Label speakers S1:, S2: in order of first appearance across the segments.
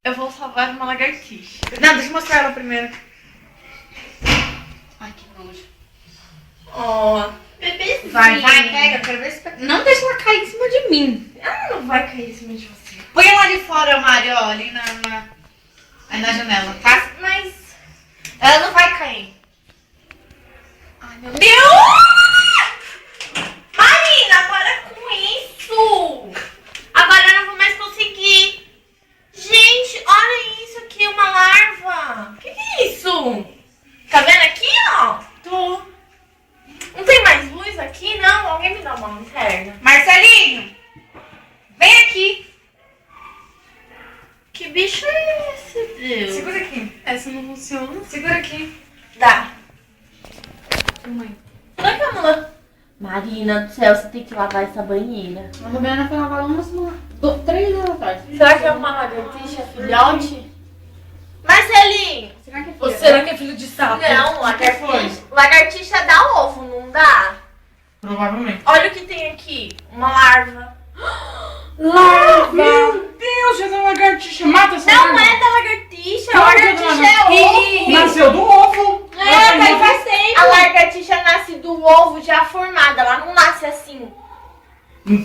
S1: Eu vou salvar uma lagartixa.
S2: Não, deixa eu mostrar ela primeiro.
S1: Ai, que nojo. Ó, bebezinho.
S2: Vai, pega, quero ver se... Não deixa ela cair em cima de mim.
S1: Ela não vai cair em cima de você.
S2: Põe ela ali fora, Mari, ó, ali aí na janela, tá?
S1: Mas...
S2: Ela não vai cair.
S1: Ai, meu Deus! Marina, para com isso! Agora eu não vou mais conseguir. Gente, olha isso aqui, uma larva. Que é isso? Tá vendo aqui, ó?
S2: Tô.
S1: Não tem mais luz aqui, não? Alguém me dá uma lanterna?
S2: Marcelinho, vem aqui.
S1: Que bicho é esse, Deus?
S2: Segura aqui.
S1: Essa não funciona.
S2: Segura aqui.
S1: Dá.
S2: Mãe.
S1: Será que é uma... Marina do céu, você tem que lavar essa banheira.
S3: A Fabiana foi lavar uma semana. 3 horas atrás.
S1: Será que é uma lagartixa filhote? Marcelinho!
S3: Será que é
S2: Ou
S3: filha?
S2: será que é filho de sapo?
S1: Não,
S4: O que foi?
S1: lagartixa dá ovo, não dá?
S4: Provavelmente.
S1: Olha o que tem aqui. Uma larva.
S4: Meu Deus, já é uma lagartixa. Mata essa
S1: Não
S4: larva.
S1: é da lagartixa. A
S4: Claro que é
S1: lagartixa
S4: da
S1: é ovo.
S4: Nasceu do ovo.
S1: É,
S4: Nasceu do ovo.
S3: tempo.
S1: A lagartixa nasce do ovo já formado. Ela não nasce assim.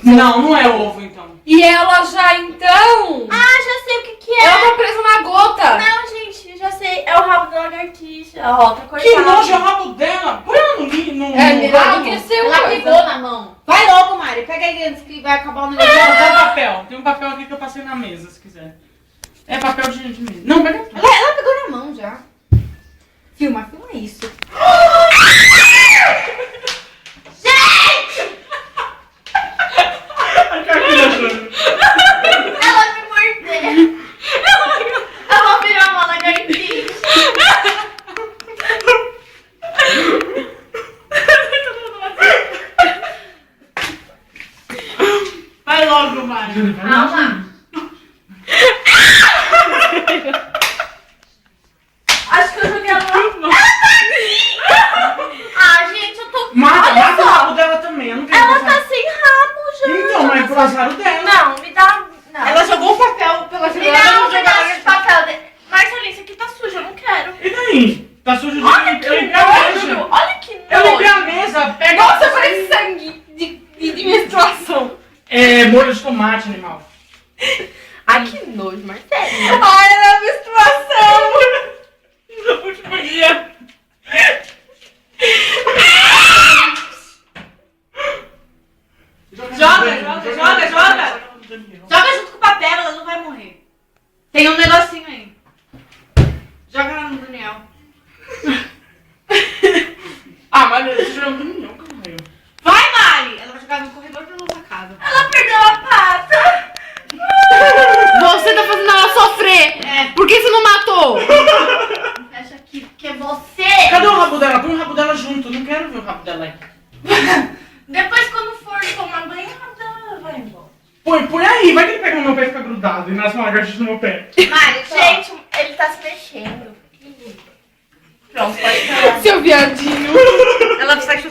S4: Não, não é ovo então.
S3: E ela já então?
S1: Ah, já sei o que é.
S3: Ela tá presa na gota.
S1: Não, gente, já sei. É o rabo da lagartixa. Ó, tá cortado.
S4: Que nojo, é o rabo dela. Põe ela no
S3: É melhor
S4: rabo.
S3: do que ser
S2: Ela
S3: coisa.
S2: pegou na mão. Vai logo, Mari. Pega aí antes que vai acabar o negócio.
S4: Tem um papel. Tem um papel aqui que eu passei na mesa, se quiser. É papel de mesa. Não, pega aqui.
S2: Ela pegou na mão já. Filma isso.
S1: Ela me mordeu. Ela virou uma lagartixa.
S4: Vai logo, Mari.
S1: Calma. Acho que eu joguei ela lá. Ela tá aqui! Ah, gente, eu tô...
S4: Mata
S1: Olha
S4: o
S1: só.
S4: rabo dela também. Eu não quero
S1: Ela
S4: passar.
S1: tá sem rabo já.
S4: Então, mas pro azar dela.
S1: Não, me dá... Não.
S2: Ela jogou o papel pela
S1: Me
S2: janela.
S1: dá um pedaço de papel. Marcelinho, isso aqui tá sujo, eu não quero.
S4: E daí? Tá sujo de
S1: Olha
S4: eu
S1: que
S4: limpei a
S1: nojo.
S4: mesa.
S1: Olha que
S4: Eu limpei
S1: nojo.
S4: a mesa. Pega.
S3: Nossa, parece sangue de menstruação.
S4: É molho de tomate, animal.
S1: Ai, que nojo, Marcelinho.
S3: Ai, era menstruação.
S4: No último dia.
S2: Joga junto com o papel, ela não vai morrer. Tem um negocinho aí. Joga ela no Daniel.
S4: Ah, mas esse jogo não morreu.
S2: Vai, Mari! Ela vai jogar no corredor da nossa casa.
S1: Ela perdeu a pata.
S3: Você tá fazendo ela sofrer.
S2: É.
S3: Por que você não matou?
S1: Acha que é você.
S4: Cadê o rabo dela? Põe o rabo dela junto. Não quero ver o rabo dela aí.
S1: Depois, quando for tomar banho, ela vai embora.
S4: Põe aí. Vai que ele pega no meu pé e fica grudado. E nasce uma lagartixa no meu pé.
S2: Mari,
S1: Gente, ele tá se mexendo. Pronto, pode parar.
S3: Seu viadinho.
S2: ela precisa chutar.